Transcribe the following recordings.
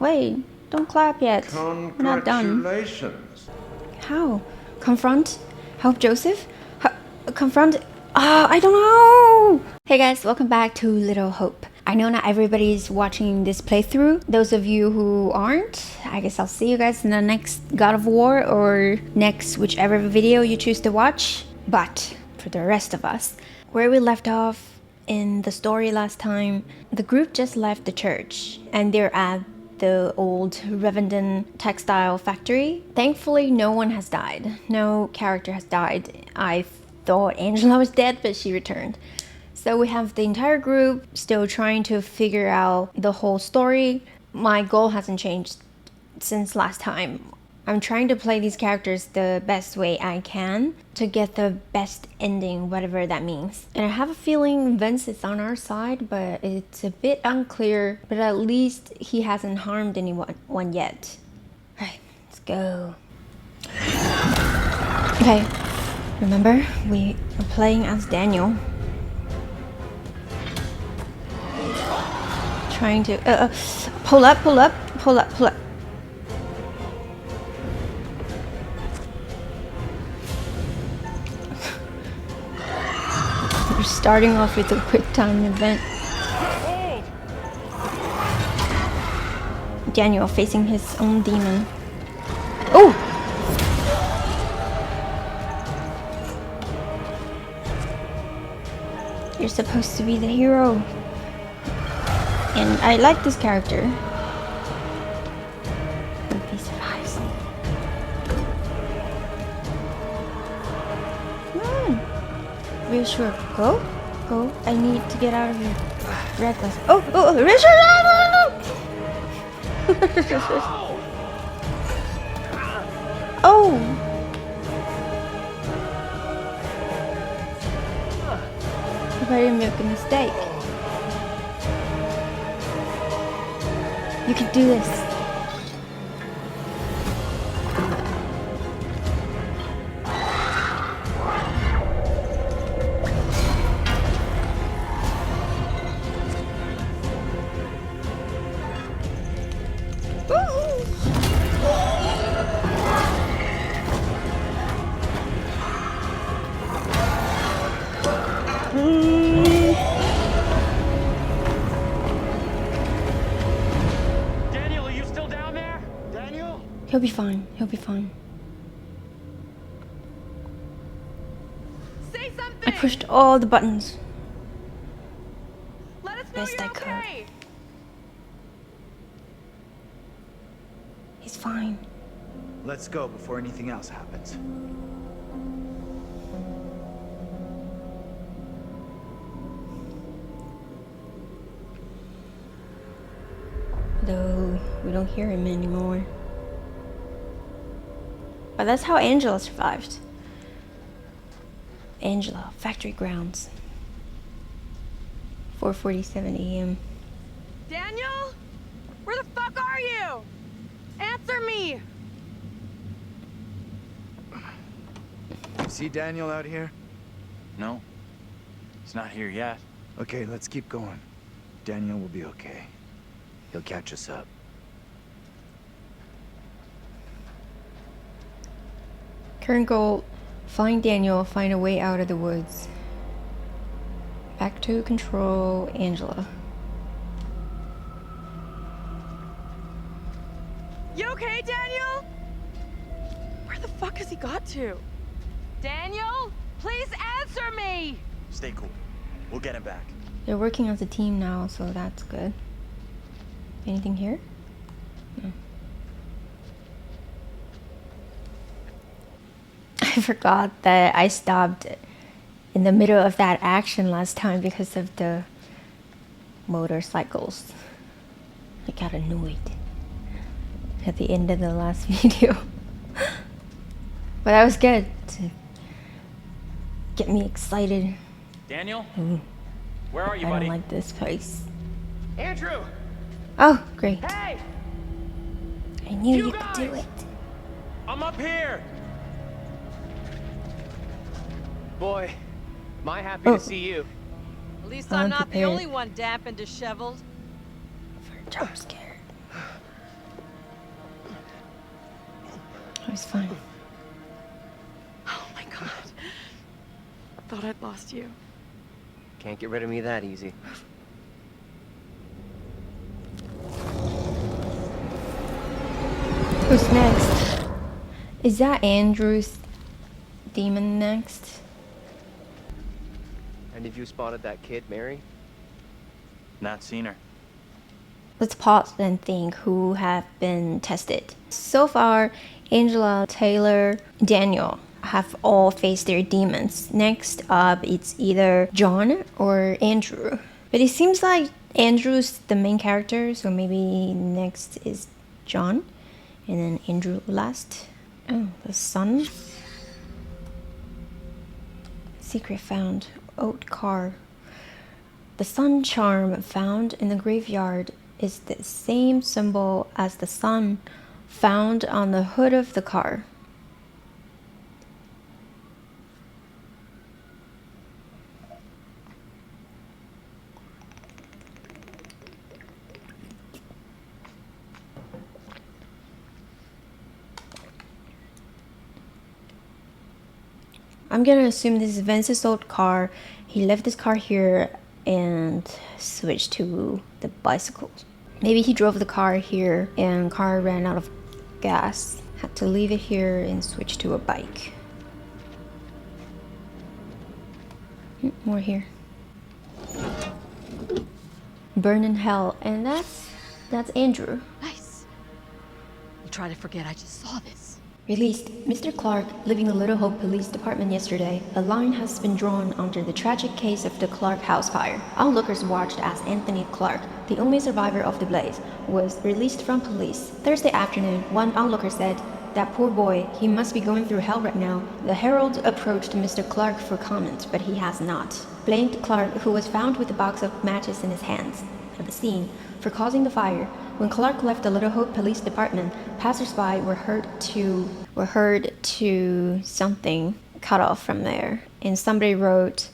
Wait, don't clap yet. We're not done. Congratulations. How? Confront? Help Joseph? Confront? I don't know! Hey guys, welcome back to Little Hope. I know not everybody's watching this playthrough. Those of you who aren't, I guess I'll see you guys in the next God of War or next whichever video you choose to watch. But for the rest of us, where we left off in the story last time, the group just left the church and they're at the old Revenden textile factory. Thankfully, no one has died. No character has died. I thought Angela was dead, but she returned. So we have the entire group still trying to figure out the whole story. My goal hasn't changed since last time. I'm trying to play these characters the best way I can to get the best ending, whatever that means. And I have a feeling Vince is on our side, but it's a bit unclear. But at least he hasn't harmed anyone yet. Alright, let's go. Okay, remember, we are playing as Daniel. Trying to pull up. We're starting off with a quick time event. Daniel facing his own demon. Oh! You're supposed to be the hero. And I like this character. Hope he survives. Come on. Reassure. Go. Go. I need to get out of here. Reckless. Oh, Richard! Oh! If I didn't make a mistake. You can do this. He'll be fine. He'll be fine. Say something. I pushed all the buttons. Let us know Best you're I could. okay. He's fine. Let's go before anything else happens. Though we don't hear him anymore. But that's how Angela survived. Angela, factory grounds. 4:47 a.m. Daniel? Where the fuck are you? Answer me! You see Daniel out here? No, he's not here yet. Okay, let's keep going. Daniel will be okay. He'll catch us up. Current goal, find Daniel, find a way out of the woods. Back to control Angela. You okay, Daniel? Where the fuck has he got to? Daniel? Please answer me! Stay cool. We'll get him back. They're working as a team now, so that's good. Anything here? No. I forgot that I stopped in the middle of that action last time because of the motorcycles. I got annoyed at the end of the last video. But that was good to get me excited. Daniel? Ooh, Where are you, I buddy? don't like this place. Andrew! Oh, great. Hey! I knew You you could do guys! it. I'm up here! Boy, am I happy Oh. to see you. At least I'm not the Unprepared. only one damp and disheveled. For a jump scare. it's fine. Oh my god. Thought I'd lost you. Can't get rid of me that easy. Who's next? Is that Andrew's demon next? Any of you spotted that kid, Mary? Not seen her. Let's pause and think who have been tested. So far, Angela, Taylor, Daniel have all faced their demons. Next up, it's either John or Andrew. But it seems like Andrew's the main character, so maybe next is John, and then Andrew last. Oh, the sun. Secret found. Old car. The sun charm found in the graveyard is the same symbol as the sun found on the hood of the car. I'm gonna assume this is Vince's old car. He left this car here and switched to the bicycles. Maybe he drove the car here and car ran out of gas. Had to leave it here and switch to a bike. More here. Burn in hell, and that's Andrew. Nice. You try to forget I just saw this. Released. Mr. Clark, leaving the Little Hope Police Department yesterday, a line has been drawn under the tragic case of the Clark house fire. Onlookers watched as Anthony Clark, the only survivor of the blaze, was released from police. Thursday afternoon, one onlooker said, "That poor boy, he must be going through hell right now." The Herald approached Mr. Clark for comment, but he has not. Blamed Clark, who was found with a box of matches in his hands at the scene, for causing the fire. When Clark left the Little Hope Police Department, passersby were heard to something cut off from there. And somebody wrote,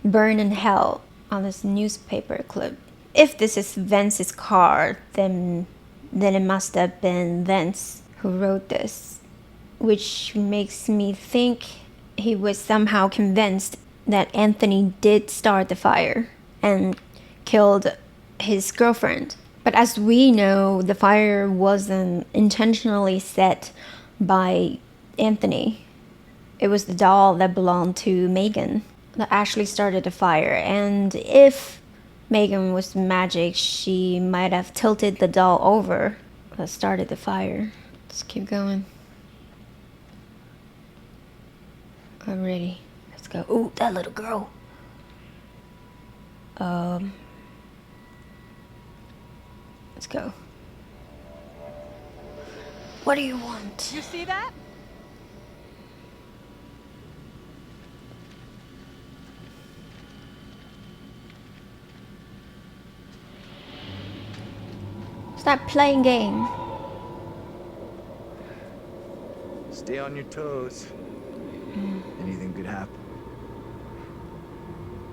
"Burn in hell" on this newspaper clip. If this is Vince's car, then it must have been Vince who wrote this. Which makes me think he was somehow convinced that Anthony did start the fire and killed his girlfriend. But as we know, the fire wasn't intentionally set by Anthony. It was the doll that belonged to Megan that actually started the fire. And if Megan was magic, she might have tilted the doll over that started the fire. Let's keep going. I'm ready. Let's go. Ooh, that little girl. Let's go. What do you want? You see that? Start playing game. Stay on your toes. Anything could happen.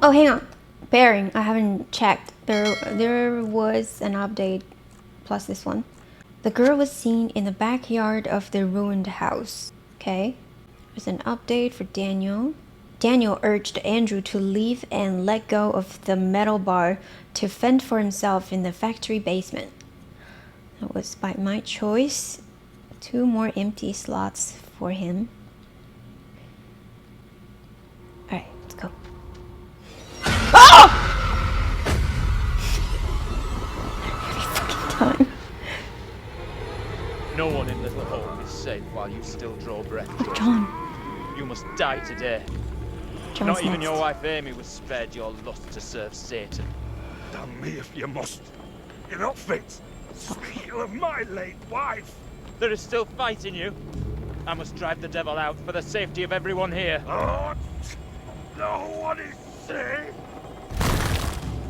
Oh, hang on. Bearing, I haven't checked. There was an update plus this one. The girl was seen in the backyard of the ruined house. Okay. There's an update for Daniel. Daniel urged Andrew to leave and let go of the metal bar to fend for himself in the factory basement. That was by my choice. 2 more empty slots for him. Alright, let's go. Time. No one in Little Hope is safe while you still draw breath. John. You must die today. John's Not even next. your wife Amy was spared your lust to serve Satan. Damn me if you must. You're not fit. Speak of my late wife. There is still fight in you. I must drive the devil out for the safety of everyone here. Oh, no one is safe.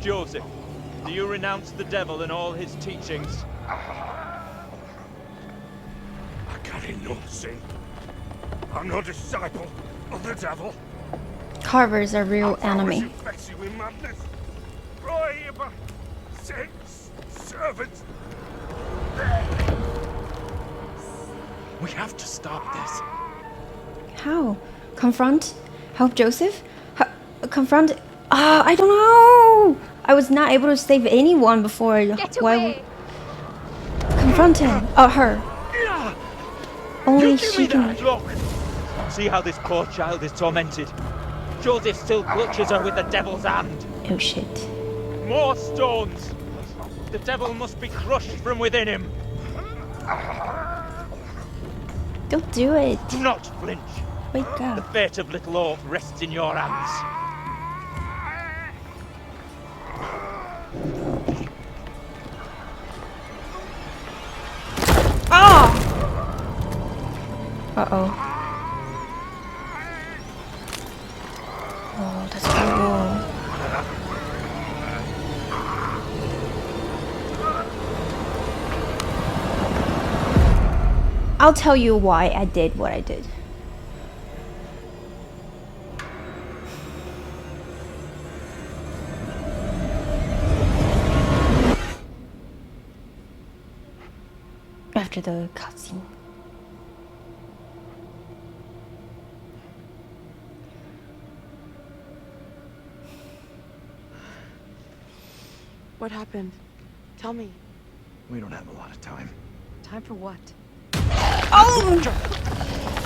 Joseph, do you renounce the devil and all his teachings? I carry no sin. I'm no disciple of the devil. Carver's a real I enemy. infects you with madness. Bribe, saints, servants. We have to stop this. How? Confront? Help Joseph? Confront? I don't know! I was not able to save anyone before. Get Why away! confront him? Her. Only she can. Look! See how this poor child is tormented. Joseph still clutches her with the devil's hand. Oh shit. More stones! The devil must be crushed from within him. Don't do it. Do not flinch. Wake The up. fate of little Orc rests in your hands. Uh-oh. Oh, that's horrible. I'll tell you why I did what I did. After the cutscene. What happened? Tell me. We don't have a lot of time. Time for what? Oh!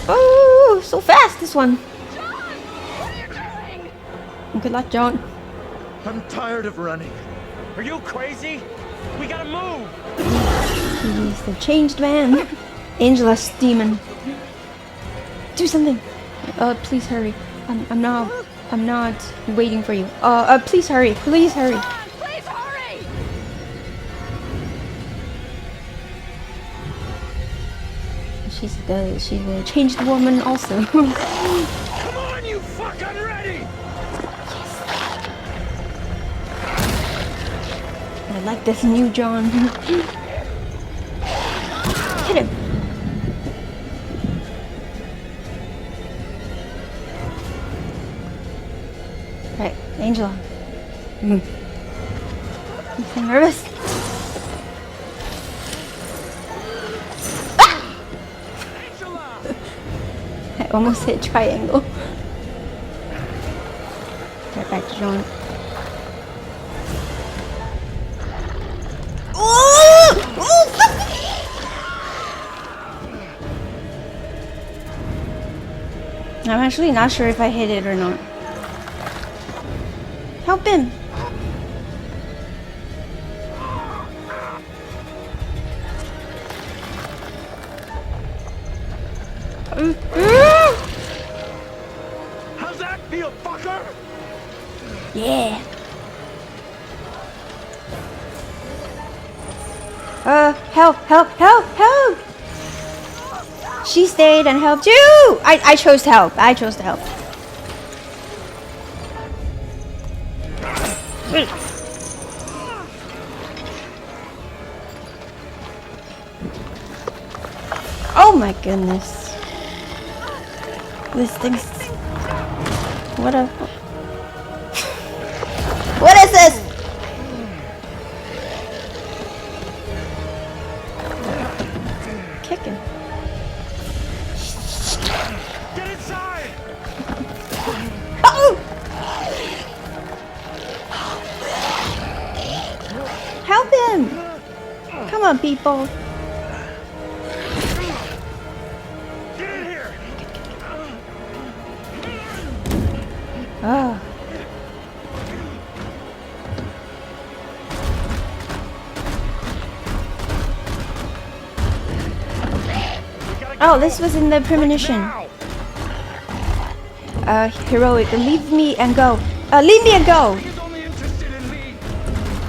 Oh, so fast, this one. John! What are you doing? Good luck, John. I'm tired of running. Are you crazy? We gotta move! He's the changed man. Angela's demon. Do something. Please hurry. I'm not waiting for you. Please hurry. Please hurry. John, please hurry! She's the changed woman also. Come on, you fuck! I'm ready! I like this new John. Hit him. Right, Angela. You so nervous? I almost hit triangle. Right back to John. I'm actually not sure if I hit it or not. Help him! How's that feel, fucker? Yeah. Help! She stayed and helped you! I chose to help. I chose to help. Oh my goodness. This thing's... What is this? Kicking. Get inside! Oh! Help him! Come on, people. Get in here! Oh. Oh, this was in the premonition. Heroic. Leave me and go. Leave me and go. He's only interested in me.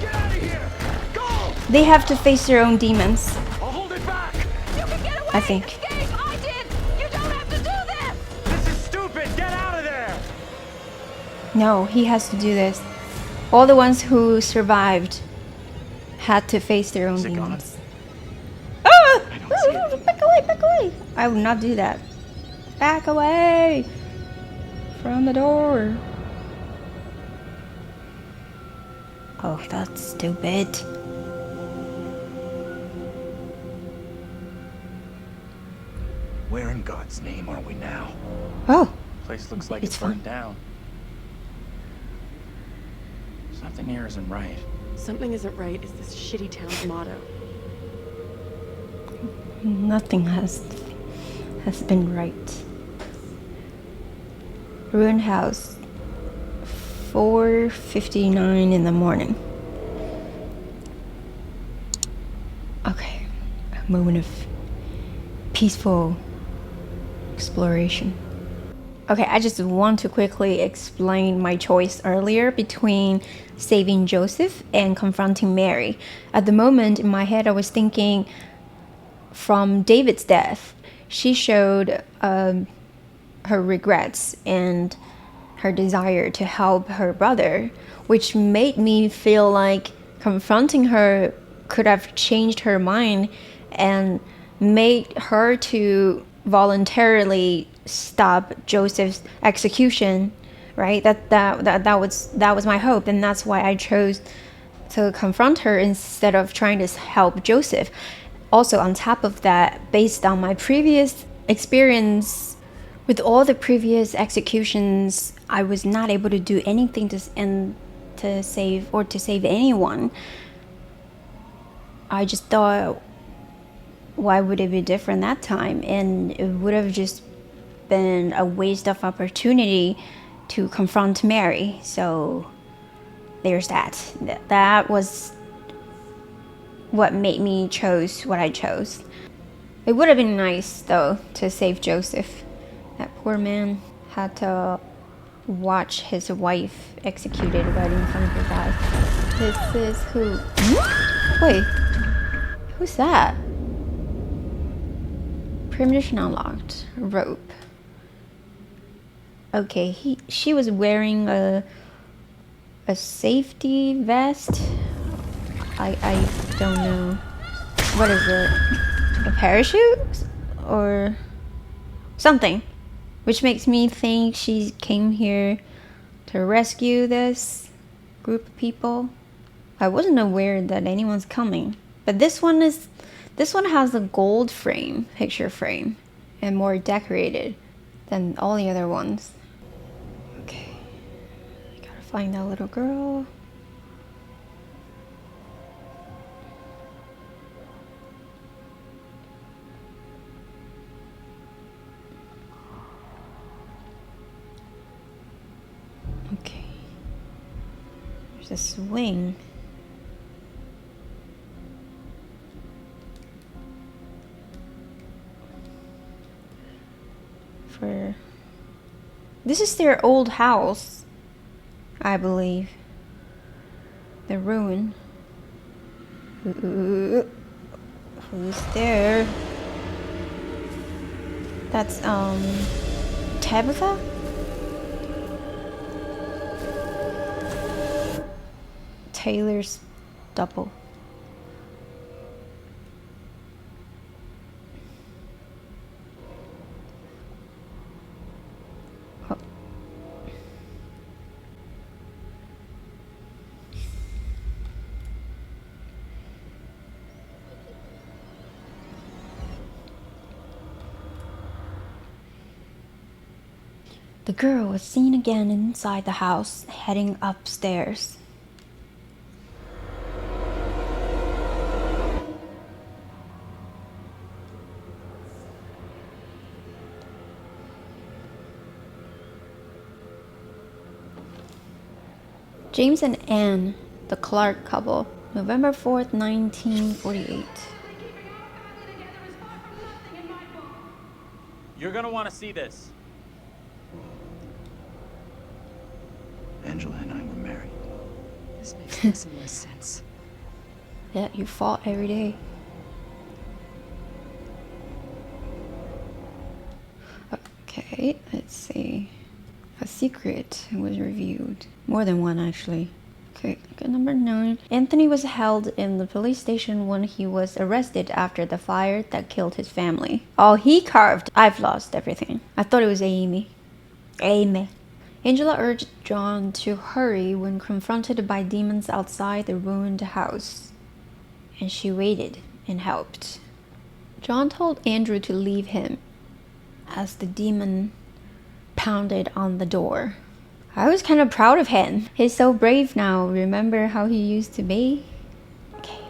Get out of here! Go! They have to face their own demons, I'll hold it back! You can get away! I think. Escape! I did! You don't have to do this! This is stupid! Get out of there! No, he has to do this. All the ones who survived had to face their own Is it gone? demons. Ah! I don't see it. Back away, back away! I will not do that. Back away from the door. Oh, that's stupid. Where in God's name are we now? Oh, Place looks like It's it's burned down. Something here isn't right. Something isn't right is this shitty town's motto. nothing has been right. Ruined house. 4:59 in the morning. Okay, a moment of peaceful exploration. Okay, I just want to quickly explain my choice earlier between saving Joseph and confronting Mary. At the moment in my head, I was thinking from David's death, she showed her regrets and her desire to help her brother, which made me feel like confronting her could have changed her mind and made her to voluntarily stop Joseph's execution, right? That was my hope, and that's why I chose to confront her instead of trying to help Joseph. Also, on top of that, based on my previous experience with all the previous executions, I was not able to do anything to save anyone. I just thought, why would it be different that time? And it would have just been a waste of opportunity to confront Mary. So there's that. That was what made me choose what I chose. It would have been nice though to save Joseph. That poor man had to watch his wife executed right in front of his eyes. This is who? Wait, who's that? Premonition unlocked. Rope. Okay, she was wearing a safety vest. I don't know. What is it? A parachute or something, which makes me think she came here to rescue this group of people. I wasn't aware that anyone's coming, but this one has a gold frame, picture frame, and more decorated than all the other ones. Okay, I gotta find that little girl. Okay, there's a swing. This is their old house, I believe. The ruin. Who's there? That's Tabitha? Taylor's double. The girl was seen again inside the house, heading upstairs. James and Anne, the Clark couple, November 4th, 1948. You're gonna want to see this. Angela and I were married. This makes less and less sense. Yeah, you fought every day. Okay, let's see. A secret was revealed. More than one, actually. Okay, number 9. Anthony was held in the police station when he was arrested after the fire that killed his family. Oh, he carved. I've lost everything. I thought it was Amy. Amy. Angela urged John to hurry when confronted by demons outside the ruined house, and she waited and helped. John told Andrew to leave him, as the demon pounded on the door. I was kind of proud of him. He's so brave now. Remember how he used to be? Okay.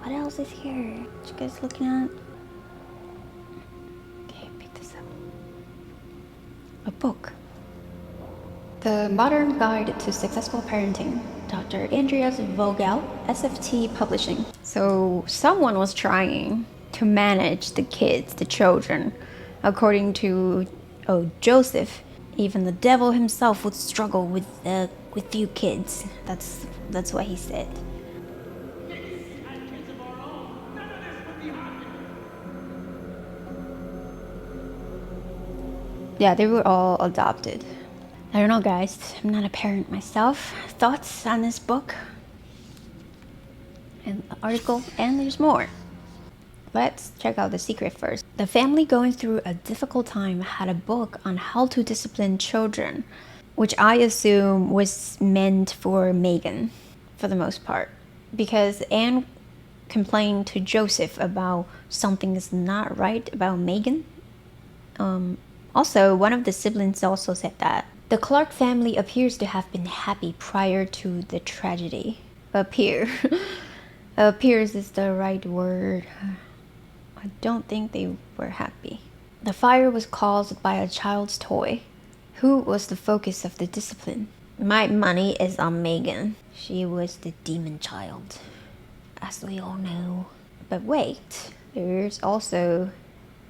What else is here? What you guys looking at? Okay, pick this up. A book. The Modern Guide to Successful Parenting. Dr. Andreas Vogel, SFT Publishing. So someone was trying to manage the kids, the children. According to Joseph, even the devil himself would struggle with few kids. That's what he said. Yeah, they were all adopted. I don't know, guys. I'm not a parent myself. Thoughts on this book? And the article, and there's more. Let's check out the secret first. The family going through a difficult time had a book on how to discipline children, which I assume was meant for Megan, for the most part. Because Anne complained to Joseph about something is not right about Megan. Also, one of the siblings also said that the Clark family appears to have been happy prior to the tragedy. Appears is the right word. I don't think they were happy. The fire was caused by a child's toy. Who was the focus of the discipline? My money is on Megan. She was the demon child, as we all know. But wait, there's also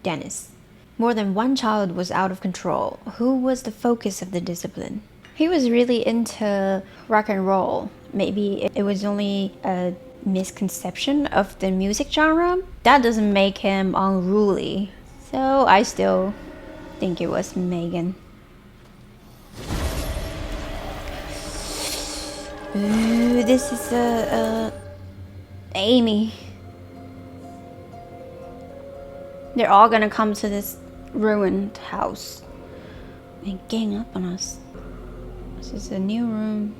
Dennis. More than one child was out of control. Who was the focus of the discipline? He was really into rock and roll. Maybe it was only a misconception of the music genre. That doesn't make him unruly. So I still think it was Megan. Ooh, this is Amy. They're all gonna come to this ruined house and gang up on us. This is a new room.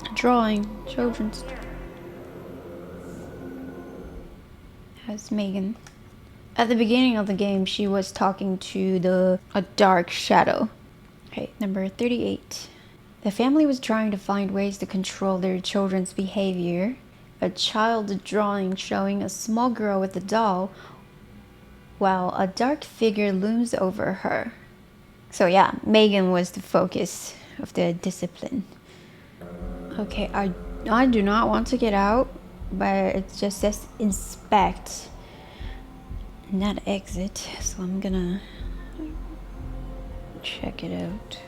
A drawing, children's. That's Megan. At the beginning of the game, she was talking to a dark shadow. Okay, number 38. The family was trying to find ways to control their children's behavior. A child drawing showing a small girl with a doll while a dark figure looms over her. So yeah, Megan was the focus of the discipline. Okay, I do not want to get out, but it just says inspect, not exit, so I'm gonna check it out.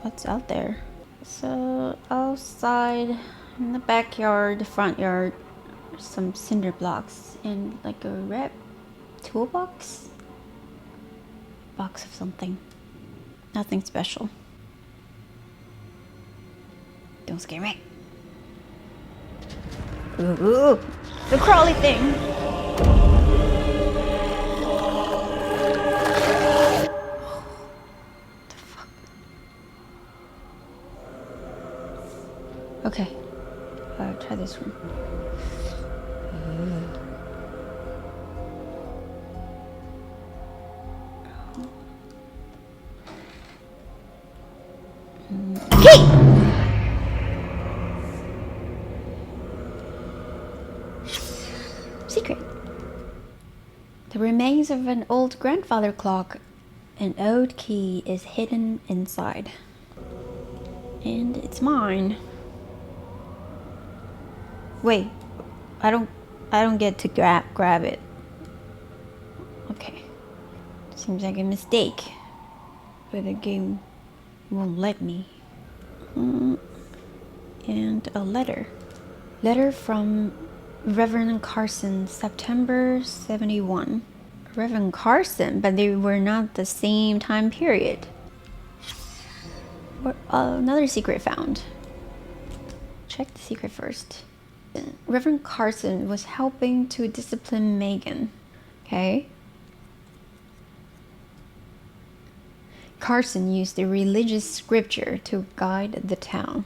What's out there? So outside in the backyard, the front yard, some cinder blocks and like a red toolbox? Box of something. Nothing special. Don't scare me. Ooh, the crawly thing. What the fuck? Okay. Try this one. Secret. The remains of an old grandfather clock. An old key is hidden inside. And it's mine. Wait, I don't get to grab it. Okay. Seems like a mistake. But the game won't let me. And a letter. Letter from Reverend Carson, September 71. Reverend Carson, but they were not the same time period. Another secret found. Check the secret first. Reverend Carson was helping to discipline Megan. Okay. Carson used the religious scripture to guide the town.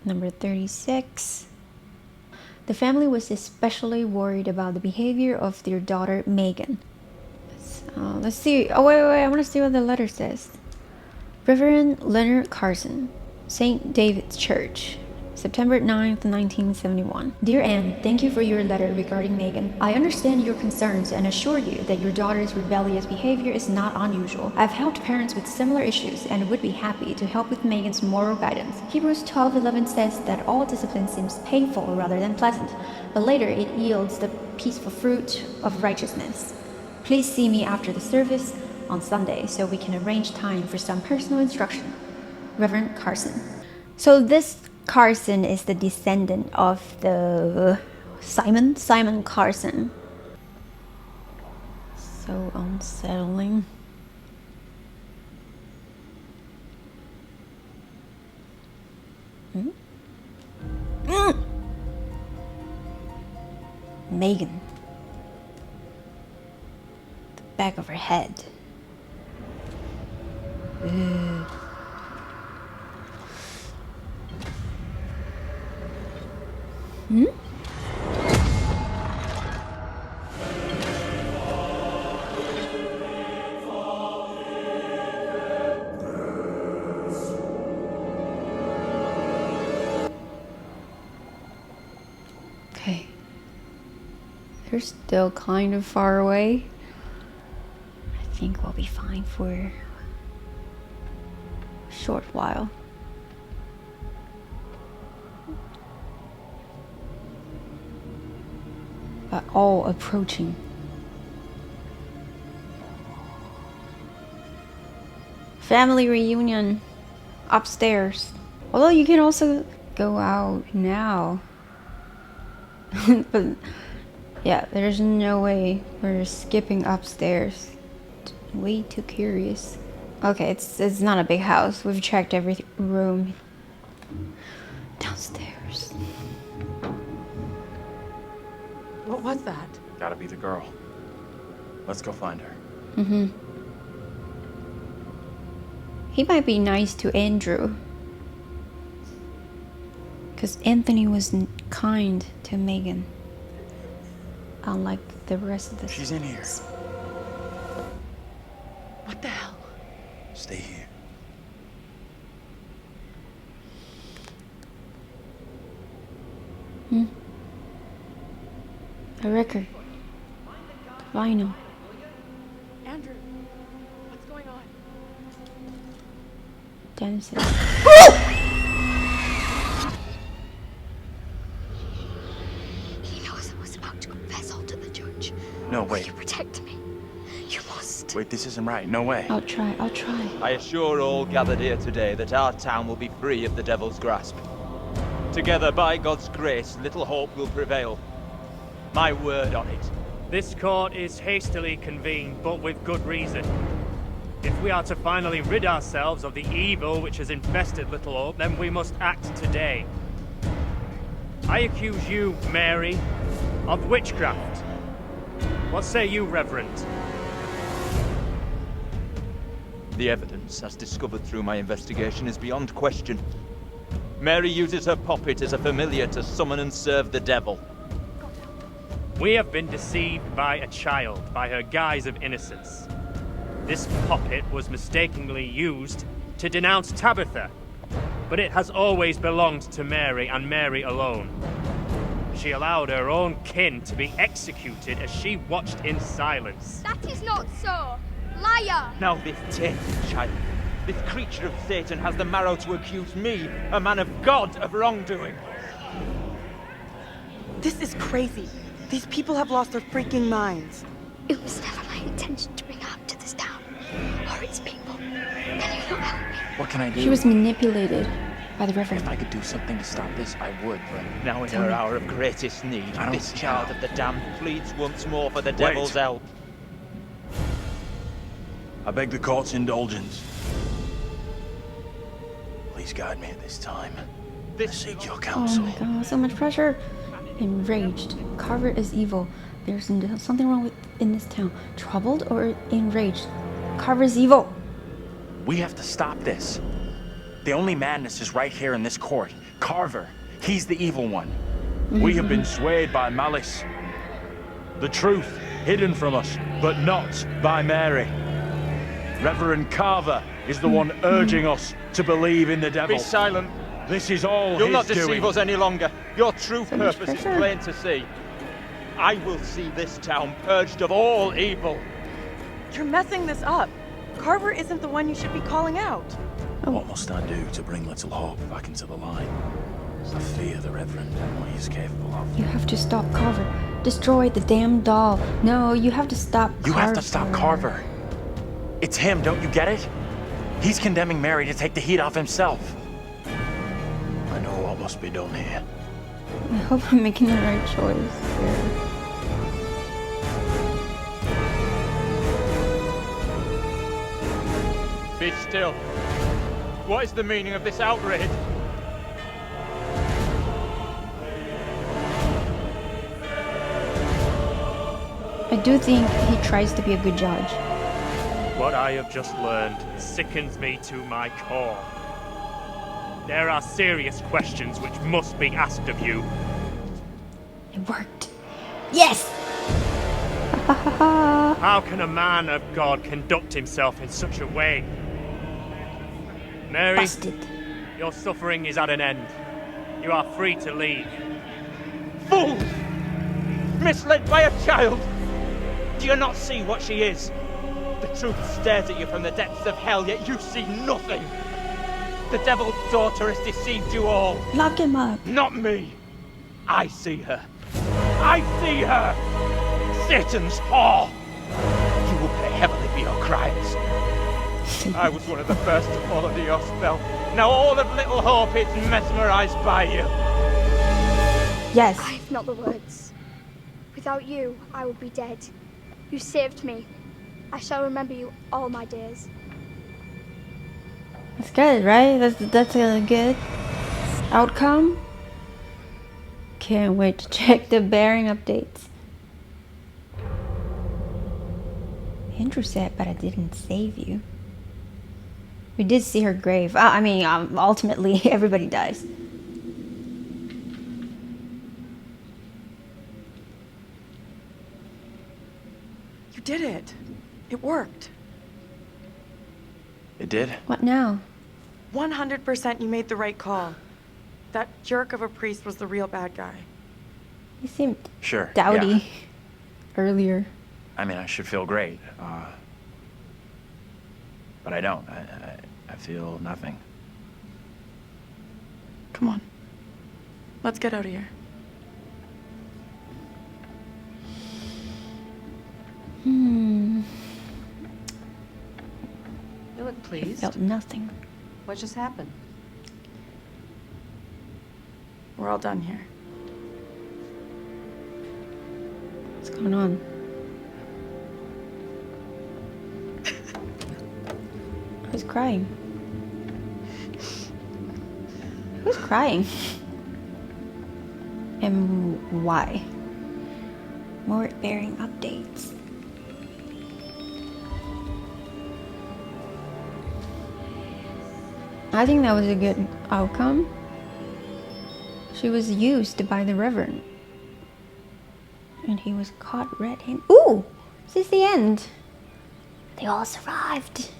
Number 36. The family was especially worried about the behavior of their daughter Megan. Let's see. Oh, wait. I want to see what the letter says. Reverend Leonard Carson, St. David's Church, September 9th, 1971. Dear Anne, thank you for your letter regarding Megan. I understand your concerns and assure you that your daughter's rebellious behavior is not unusual. I've helped parents with similar issues and would be happy to help with Megan's moral guidance. Hebrews 12:11 says that all discipline seems painful rather than pleasant, but later it yields the peaceful fruit of righteousness. Please see me after the service on Sunday so we can arrange time for some personal instruction. Reverend Carson. So this Carson is the descendant of the Simon Carson. So unsettling. Megan. The back of her head. Okay. They're still kind of far away. I think we'll be fine for a short while. But all approaching. Family reunion upstairs. Although you can also go out now. But yeah, there's no way we're skipping upstairs. Way too curious. Okay, it's not a big house. We've checked every room. Downstairs. What was that? Gotta be the girl. Let's go find her. He might be nice to Andrew. Because Anthony was kind to Megan. Unlike the rest of the... She's in here. What the hell? Stay here. A record. Vinyl. Andrew, what's going on? Genesis. He knows I was about to confess all to the judge. No, wait. You protect me. You must. Wait, this isn't right. No way. I'll try. I assure all gathered here today that our town will be free of the devil's grasp. Together, by God's grace, little hope will prevail. My word on it. This court is hastily convened, but with good reason. If we are to finally rid ourselves of the evil which has infested Little Hope, then we must act today. I accuse you, Mary, of witchcraft. What say you, Reverend? The evidence, as discovered through my investigation, is beyond question. Mary uses her puppet as a familiar to summon and serve the devil. We have been deceived by a child, by her guise of innocence. This puppet was mistakenly used to denounce Tabitha, but it has always belonged to Mary and Mary alone. She allowed her own kin to be executed as she watched in silence. That is not so. Liar! Now this tainted child, this creature of Satan has the marrow to accuse me, a man of God, of wrongdoing. This is crazy. These people have lost their freaking minds. It was never my intention to bring harm to this town or its people. Can you not help me? What can I do? She was manipulated by the Reverend. If I could do something to stop this, I would, but... Now in her hour of greatest need, this child of the damned pleads once more for the devil's help. I beg the court's indulgence. Please guide me at this time. I seek your Oh counsel. my god, so much pressure. Enraged. Carver is evil. There's something wrong in this town. Troubled or enraged? Carver's evil. We have to stop this. The only madness is right here in this court. Carver, he's the evil one. We have been swayed by malice. The truth hidden from us, but not by Mary. Reverend Carver is the one urging us to believe in the devil. Be silent. This is all You'll his not deceive doing. us any longer. Your true So much purpose is pressure. plain to see. I will see this town purged of all evil. You're messing this up. Carver isn't the one you should be calling out. What must I do to bring Little Hope back into the line? I fear the Reverend and what he's capable of. You have to stop Carver. Destroy the damn doll. No, you have to stop Carver. You have to stop Carver. It's him, don't you get it? He's condemning Mary to take the heat off himself. I know what must be done here. I hope I'm making the right choice here. Be still. What is the meaning of this outrage? I do think he tries to be a good judge. What I have just learned sickens me to my core. There are serious questions which must be asked of you. It worked. Yes! How can a man of God conduct himself in such a way? Mary, Busted. your suffering is at an end. You are free to leave. Fools! Misled by a child! Do you not see what she is? The truth stares at you from the depths of hell, yet you see nothing. The devil's daughter has deceived you all. Lock him up. Not me. I see her. I see her! Satan's whore! You will pay heavily for your crimes. I was one of the first to fall under your spell. Now all of Little Hope is mesmerized by you. Yes. I've not the words. Without you, I would be dead. You saved me. I shall remember you all my days. That's good, right? That's a good outcome. Can't wait to check the bearing updates. Andrew said, but I didn't save you. We did see her grave. I mean, ultimately, everybody dies. You did it. It worked. It did? What now? 100% you made the right call. That jerk of a priest was the real bad guy. You seemed Sure. dowdy yeah. earlier. I mean, I should feel great. But I don't. I feel nothing. Come on. Let's get out of here. Hmm. You look I pleased. felt nothing. What just happened? We're all done here. What's going on? Who's crying? Who's crying? And why? More bearing updates. I think that was a good outcome. She was used by the Reverend. And he was caught red-handed. Ooh! This is the end. They all survived.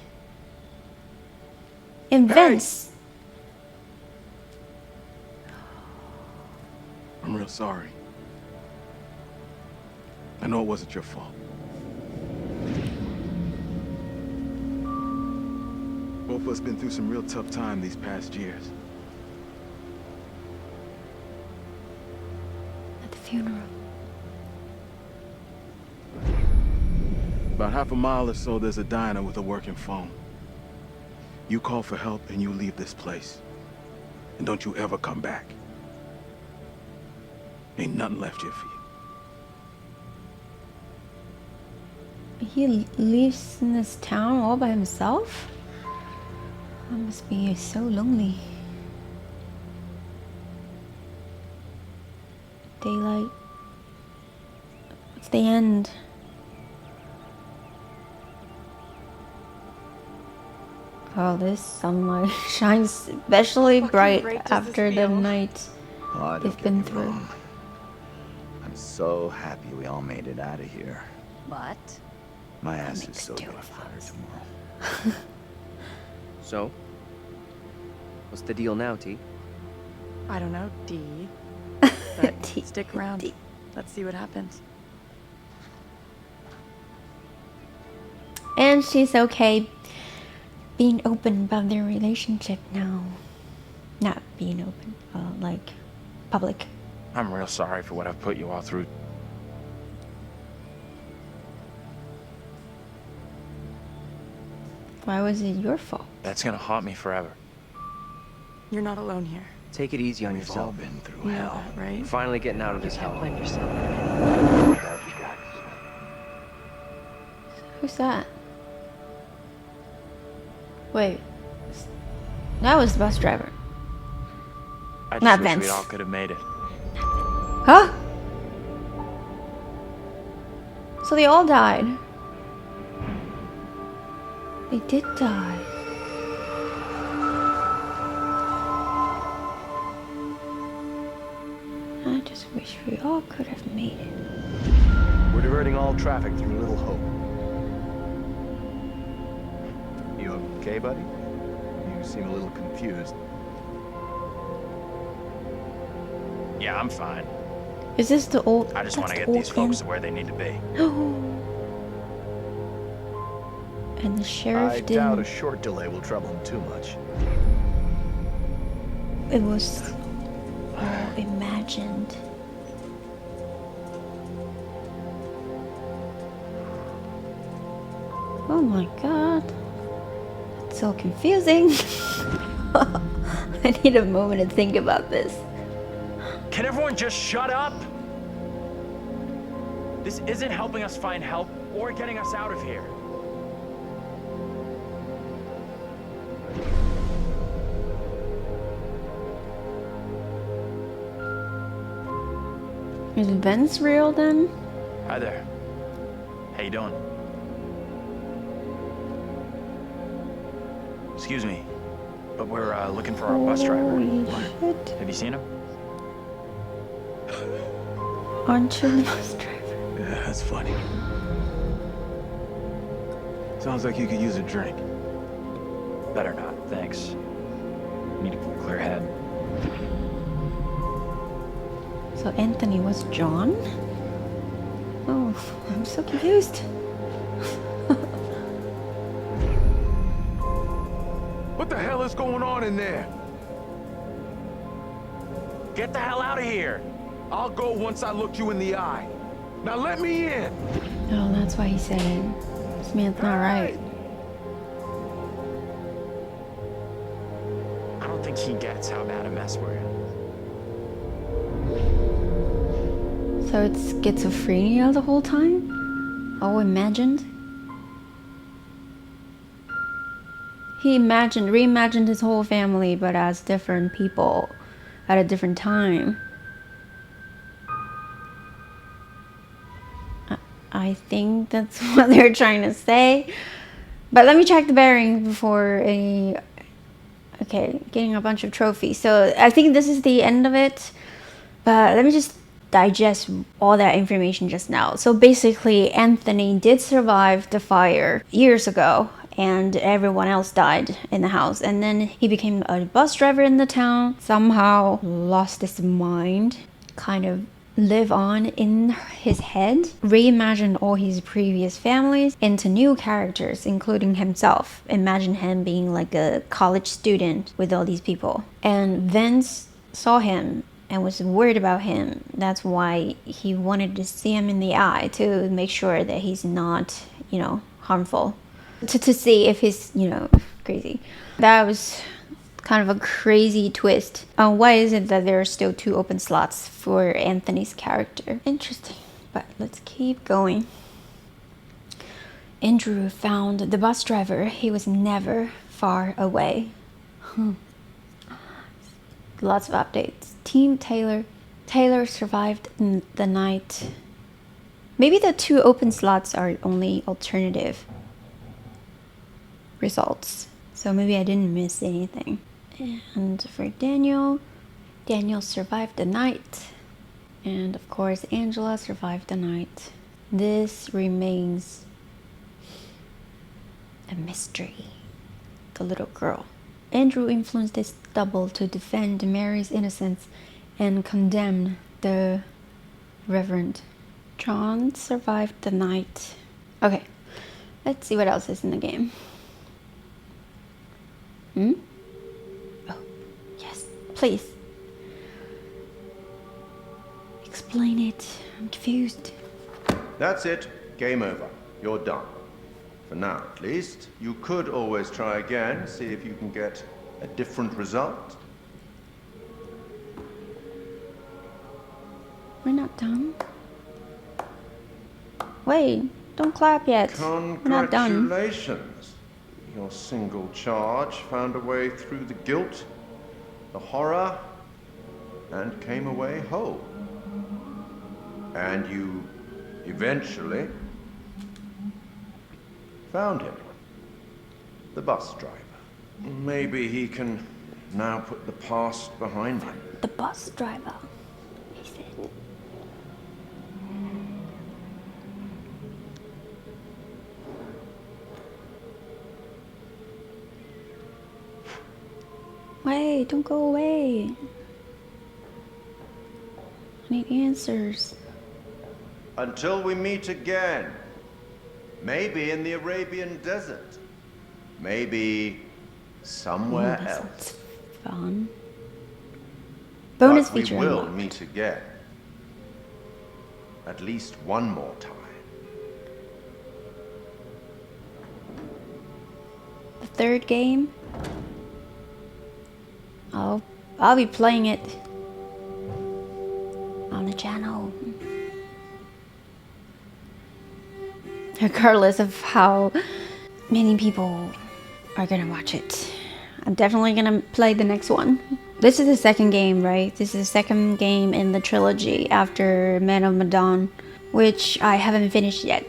And Vince. I'm real sorry. I know it wasn't your fault. Both of us been through some real tough time these past years. At the funeral. About half a mile or so, there's a diner with a working phone. You call for help and you leave this place. And don't you ever come back. Ain't nothing left here for you. He lives in this town all by himself? That must be so lonely. Daylight. It's the end. Oh, this sunlight shines especially Fucking bright great does this after the feel. night Oh, they've been through. So happy we all made it out of here. But My ass is so gonna fire tomorrow. So? What's the deal now, T? I don't know, D. But D. stick around. D. Let's see what happens. And she's okay being open about their relationship now. Not being open, like public. I'm real sorry for what I've put you all through. Why was it your fault? That's gonna haunt me forever. You're not alone here. Take it easy on We've all yourself. been through You know hell. that, right? You're finally getting out of this hell. blame yourself. Who's that? Wait. That was the bus driver. I Not just wish we Vince. all could have made it. Huh? So they all died. They did die. I just wish we all could have made it. We're diverting all traffic through Little Hope. You okay, buddy? You seem a little confused. Yeah, I'm fine. Is this the old? I just that's want to the get these old folks inn? to where they need to be. And the sheriff I didn't. doubt a short delay will trouble him too much. It was all imagined. Oh my god. It's so confusing. I need a moment to think about this. Can everyone just shut up? This isn't helping us find help or getting us out of here. Is Vince real then? Hi there. How you doing? Excuse me, but we're looking for our bus driver. Holy shit. Have you seen him? Aren't you the bus driver? Yeah, that's funny. Sounds like you could use a drink. Better not, thanks. Need a clear head. So Anthony was John? Oh, I'm so confused. What the hell is going on in there? Get the hell out of here! I'll go once I look you in the eye. Now let me in! Oh, that's why he said it. This man's not right. I don't think he gets how bad a mess we're in. So it's schizophrenia the whole time? Oh, imagined? He reimagined his whole family, but as different people at a different time. I think that's what they're trying to say. But let me check the bearings before any... Okay, getting a bunch of trophies. So I think this is the end of it. But let me just digest all that information just now. So basically, Anthony did survive the fire years ago, and everyone else died in the house. And then he became a bus driver in the town, somehow lost his mind, kind of live on in his head, reimagined all his previous families into new characters, including himself. Imagine him being like a college student with all these people. And Vince saw him and was worried about him. That's why he wanted to see him in the eye to make sure that he's not, you know, harmful. To see if he's, you know, crazy. That was kind of a crazy twist. Why is it that there are still 2 open slots for Anthony's character? Interesting, but let's keep going. Andrew found the bus driver. He was never far away. Lots of updates. Team Taylor survived the night. Maybe the 2 open slots are only alternative results. So maybe I didn't miss anything. And for Daniel survived the night. And of course, Angela survived the night. This remains a mystery. The little girl. Andrew influenced his double to defend Mary's innocence and condemn the Reverend. John survived the night. Okay, let's see what else is in the game. Oh, yes, please. Explain it. I'm confused. That's it. Game over. You're done. For now, at least. You could always try again, see if you can get a different result. We're not done. Wait, don't clap yet. We're not done. Congratulations. Your single charge found a way through the guilt, the horror, and came away whole. And you eventually found him. The bus driver. Maybe he can now put the past behind him. The bus driver, he said. Wait, don't go away. I need answers. Until we meet again. Maybe in the Arabian desert. Maybe somewhere else. Fun. Bonus but feature we will unlocked. meet again. At least one more time. The third game. I'll be playing it on the channel. Regardless of how many people are gonna watch it. I'm definitely gonna play the next one. This is the second game, right? This is the second game in the trilogy after Man of Medan, which I haven't finished yet.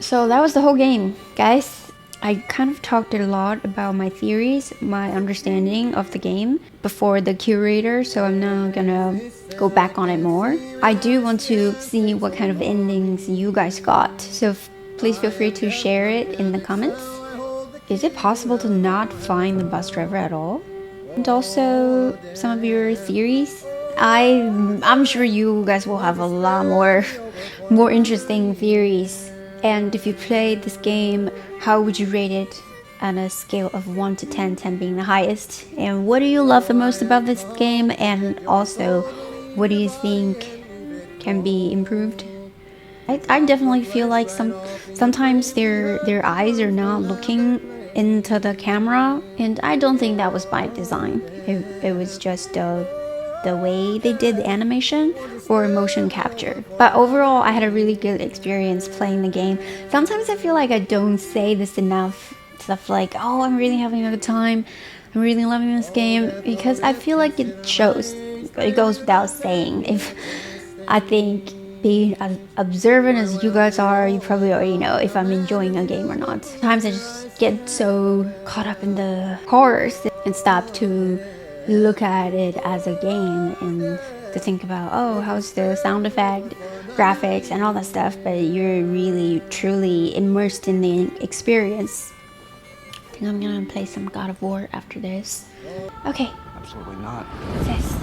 So that was the whole game, guys. I kind of talked a lot about my theories, my understanding of the game before the curator, so I'm not gonna go back on it more. I do want to see what kind of endings you guys got, so please feel free to share it in the comments. Is it possible to not find the bus driver at all? And also some of your theories. I'm sure you guys will have a lot more interesting theories. And if you played this game, how would you rate it on a scale of 1 to 10, 10 being the highest? And what do you love the most about this game? And also, what do you think can be improved? I definitely feel like sometimes their eyes are not looking into the camera, and I don't think that was by design. It was just the way they did the animation or motion capture. But overall, I had a really good experience playing the game. Sometimes I feel like I don't say this enough. Stuff like, oh, I'm really having a good time. I'm really loving this game, because I feel like it shows. It goes without saying. If I think being as observant as you guys are, you probably already know if I'm enjoying a game or not. Sometimes I just get so caught up in the horrors and stop to look at it as a game and to think about, oh, how's the sound effect, graphics, and all that stuff, but you're really truly immersed in the experience. I think I'm gonna play some God of War after this. Okay. Absolutely not. What's this?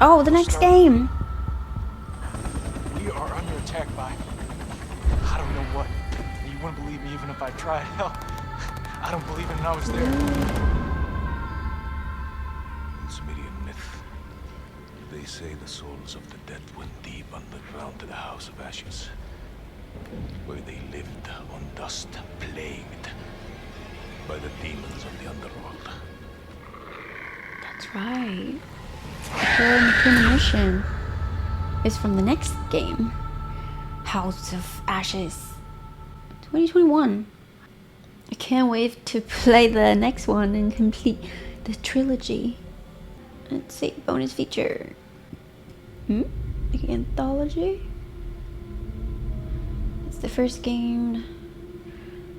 Oh, the next game! We are under attack by I don't know what. You wouldn't believe me even if I tried. Hell, I don't believe it and I was there. Sumerian myth. They say the souls of the dead went deep underground to the House of Ashes, where they lived on dust, plagued by the demons of the underworld. That's right. The premonition is from the next game, House of Ashes, 2021. I can't wait to play the next one and complete the trilogy. Let's see, bonus feature. Like anthology? It's the first game.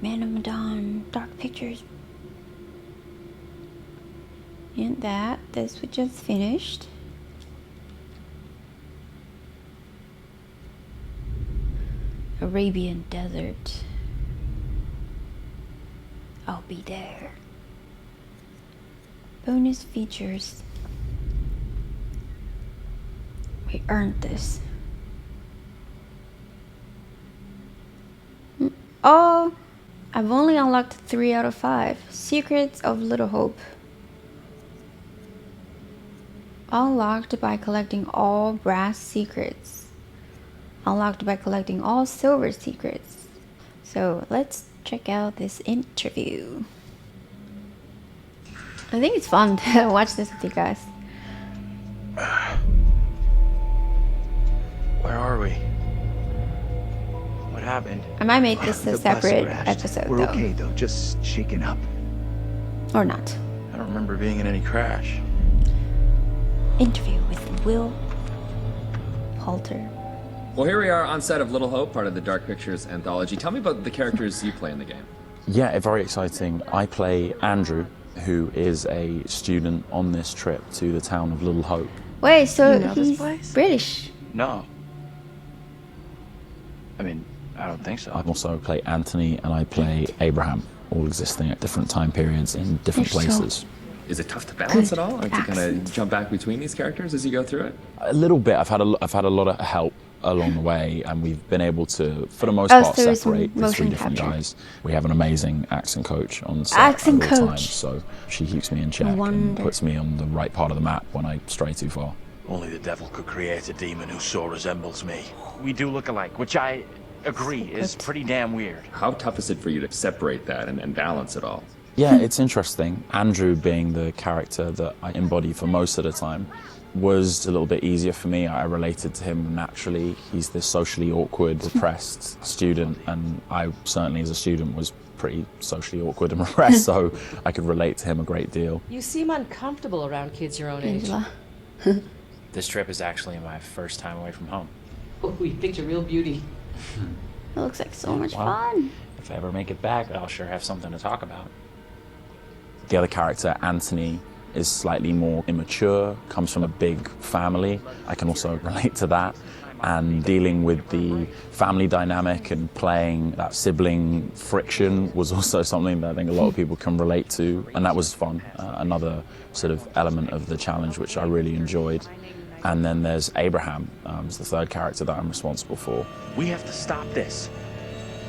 Man of Medan, Dark Pictures. And this we just finished. Arabian Desert. I'll be there. Bonus features. We earned this. Oh, I've only unlocked 3 out of 5. Secrets of Little Hope. Unlocked by collecting all brass secrets. Unlocked by collecting all silver secrets. So let's check out this interview. I think it's fun to watch this with you guys. Where are we? What happened? I might make this a separate episode We're though. okay though, just shaken up. Or not. I don't remember being in any crash. Interview with Will Poulter. Well, here we are on set of Little Hope, part of the Dark Pictures Anthology. Tell me about the characters you play in the game. Yeah, very exciting. I play Andrew, who is a student on this trip to the town of Little Hope. Wait, so You know this he's place? British? No. I mean, I don't think so. I also play Anthony and I play Abraham, all existing at different time periods in different They're so places. Is it tough to balance Good at all? Or to kind accent. of jump back between these characters as you go through it? A little bit. I've had a lot of help along the way, and we've been able to, for the most Oh, part, so there's separate the motion 3 different capture. guys. We have an amazing accent coach on set Accent at all coach. times, so she keeps me in check and Wonder. puts me on the right part of the map when I stray too far. Only the devil could create a demon who so resembles me. We do look alike, which I agree is pretty damn weird. How tough is it for you to separate that and balance it all? Yeah, it's interesting. Andrew, being the character that I embody for most of the time, was a little bit easier for me. I related to him naturally. He's this socially awkward, depressed student, and I certainly as a student was pretty socially awkward and repressed, so I could relate to him a great deal. You seem uncomfortable around kids your own age. Angela. This trip is actually my first time away from home. Oh, we picked a real beauty. It looks like so much Well, fun. If I ever make it back, I'll sure have something to talk about. The other character, Anthony, is slightly more immature, comes from a big family. I can also relate to that. And dealing with the family dynamic and playing that sibling friction was also something that I think a lot of people can relate to. And that was fun, another sort of element of the challenge which I really enjoyed. And then there's Abraham, who's the third character that I'm responsible for. We have to stop this.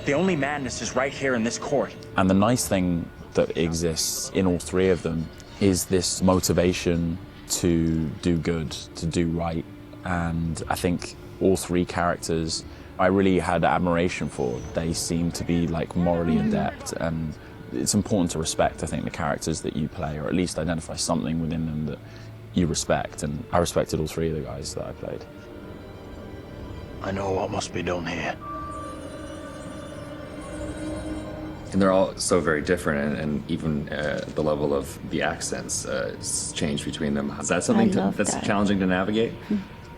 The only madness is right here in this court. And the nice thing that exists in all 3 of them is this motivation to do good, to do right. And I think all 3 characters I really had admiration for. They seem to be like morally adept, and it's important to respect, I think, the characters that you play, or at least identify something within them that you respect. And I respected all 3 of the guys that I played. I know what must be done here. And they're all so very different, and even the level of the accents change between them. Is that something that's challenging to navigate?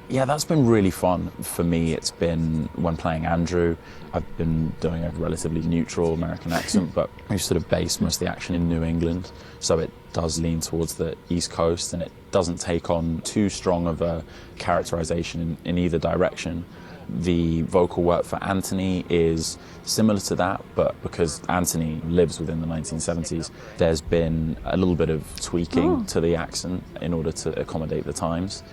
Yeah, that's been really fun for me. It's been when playing Andrew, I've been doing a relatively neutral American accent, but we've sort of based most of the action in New England, so it does lean towards the East Coast, and it doesn't take on too strong of a characterization in either direction. The vocal work for Anthony is similar to that, but because Anthony lives within the 1970s, there's been a little bit of tweaking to the accent in order to accommodate the times.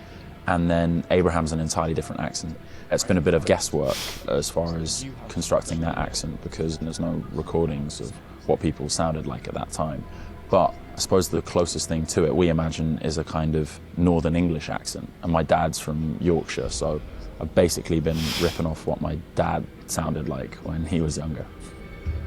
And then Abraham's an entirely different accent. It's been a bit of guesswork as far as constructing that accent, because there's no recordings of what people sounded like at that time. But I suppose the closest thing to it, we imagine, is a kind of Northern English accent. And my dad's from Yorkshire, so I've basically been ripping off what my dad sounded like when he was younger.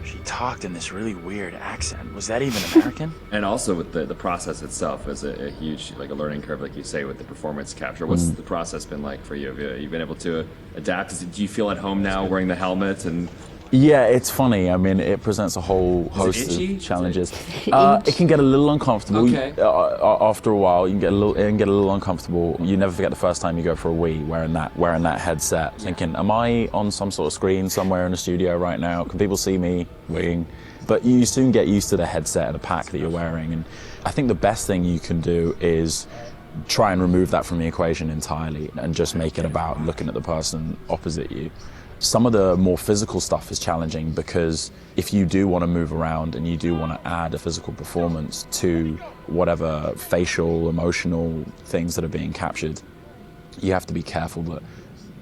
She talked in this really weird accent. Was that even American? And also with the process itself is a huge, like a learning curve, like you say, with the performance capture. What's the process been like for you? Have you been able to adapt? Do you feel at home now wearing the helmet? And Yeah, it's funny. I mean, it presents a whole host of challenges. It can get a little uncomfortable. Okay. After a while, it can get a little uncomfortable. You never forget the first time you go for a wee wearing that headset, thinking, am I on some sort of screen somewhere in the studio right now? Can people see me weeing? But you soon get used to the headset and the pack that you're wearing. And I think the best thing you can do is try and remove that from the equation entirely and just make it about looking at the person opposite you. Some of the more physical stuff is challenging because if you do want to move around and you do want to add a physical performance to whatever facial, emotional things that are being captured, you have to be careful that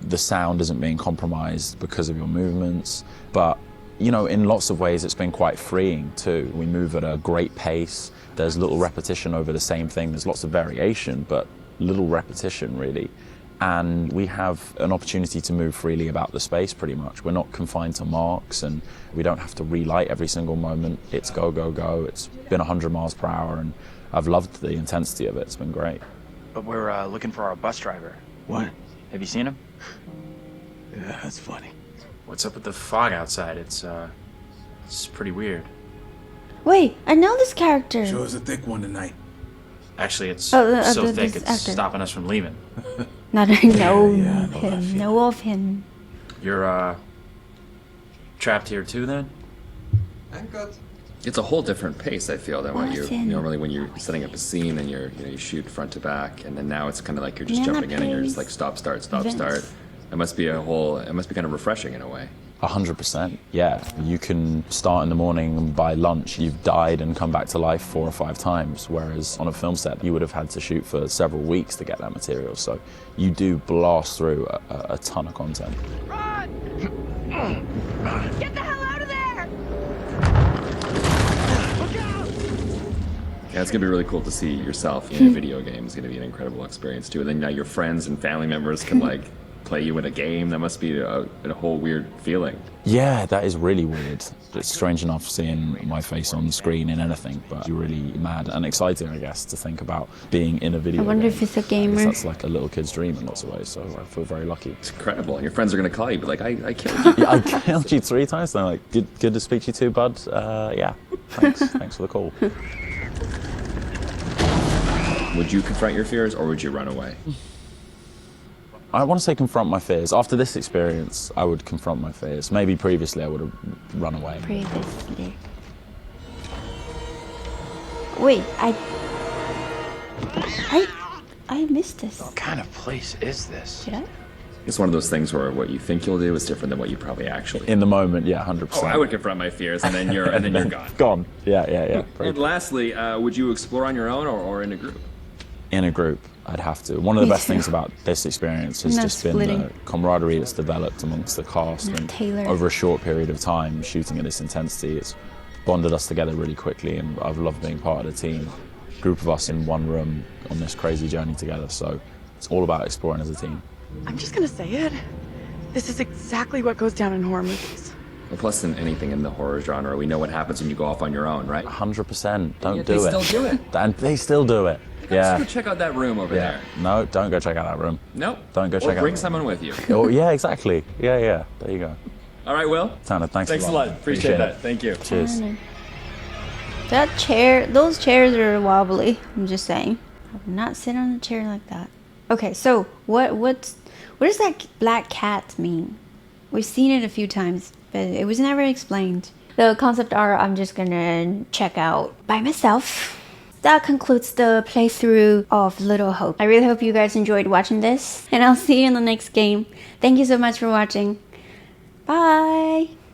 the sound isn't being compromised because of your movements. But, you know, in lots of ways it's been quite freeing too. We move at a great pace. There's little repetition over the same thing. There's lots of variation, but little repetition really. And we have an opportunity to move freely about the space pretty much. We're not confined to marks and we don't have to relight every single moment. It's go, go, go. It's been 100 miles per hour and I've loved the intensity of it. It's been great. But we're looking for our bus driver. What? Have you seen him? Yeah, that's funny. What's up with the fog outside? It's pretty weird. Wait, I know this character. Sure is a thick one tonight. Actually, it's so thick it's actor. stopping us from leaving. Not I know him. Know of him. You're trapped here too, then? It's a whole different pace, I feel, than what you Awesome. normally when you're setting up a scene and you shoot front to back, and then now it's kind of like you're just jumping in and you're just like stop, start, stop, start. It must be kind of refreshing in a way. 100%, yeah. You can start in the morning and by lunch you've died and come back to life 4 or 5 times, whereas on a film set you would have had to shoot for several weeks to get that material. So you do blast through a ton of content. Run! Get the hell out of there! Look out! Yeah, it's gonna be really cool to see yourself in a video game. It's gonna be an incredible experience too. And then now your friends and family members can like play you in a game. That must be a whole weird feeling. Yeah, that is really weird. It's strange enough seeing my face on the screen in anything, but you're really mad and exciting, I guess, to think about being in a video I wonder game. if it's a I guess gamer. that's like a little kid's dream in lots of ways, so I feel very lucky. It's incredible. And your friends are gonna call you, but like, I killed you. Yeah, I killed you 3 times, and they're like, good to speak to you too, bud. Yeah, thanks for the call. Would you confront your fears or would you run away? I want to say confront my fears. After this experience, I would confront my fears. Maybe previously I would have run away. Previously. Wait, I missed this. What kind of place is this? Did I? It's one of those things where what you think you'll do is different than what you probably actually. In the moment, yeah, 100%. Oh, I would confront my fears, and then you're gone. Gone. Yeah. And lastly, would you explore on your own or in a group? In a group, I'd have to. One of the best things about this experience has Not just been splitting. the camaraderie that's developed amongst the cast, Not and Taylor. over a short period of time, shooting at this intensity, it's bonded us together really quickly, and I've loved being part of the team. Group of us in one room on this crazy journey together, so it's all about exploring as a team. I'm just gonna say it. This is exactly what goes down in horror movies. Well, plus than anything in the horror genre, we know what happens when you go off on your own, right? 100%. Don't yet do they it. still do it. And they still do it. Let's go check out that room over there. No, don't go check out that room. Nope. Don't go check out. Or bring someone with you. Oh, yeah, exactly. Yeah. There you go. All right, Will. Tanner, thanks a lot. Appreciate that. Thank you. Cheers. Those chairs are wobbly. I'm just saying. I would not sit on a chair like that. Okay, so what does that black cat mean? We've seen it a few times, but it was never explained. The concept art I'm just gonna check out by myself. That concludes the playthrough of Little Hope. I really hope you guys enjoyed watching this, and I'll see you in the next game. Thank you so much for watching. Bye!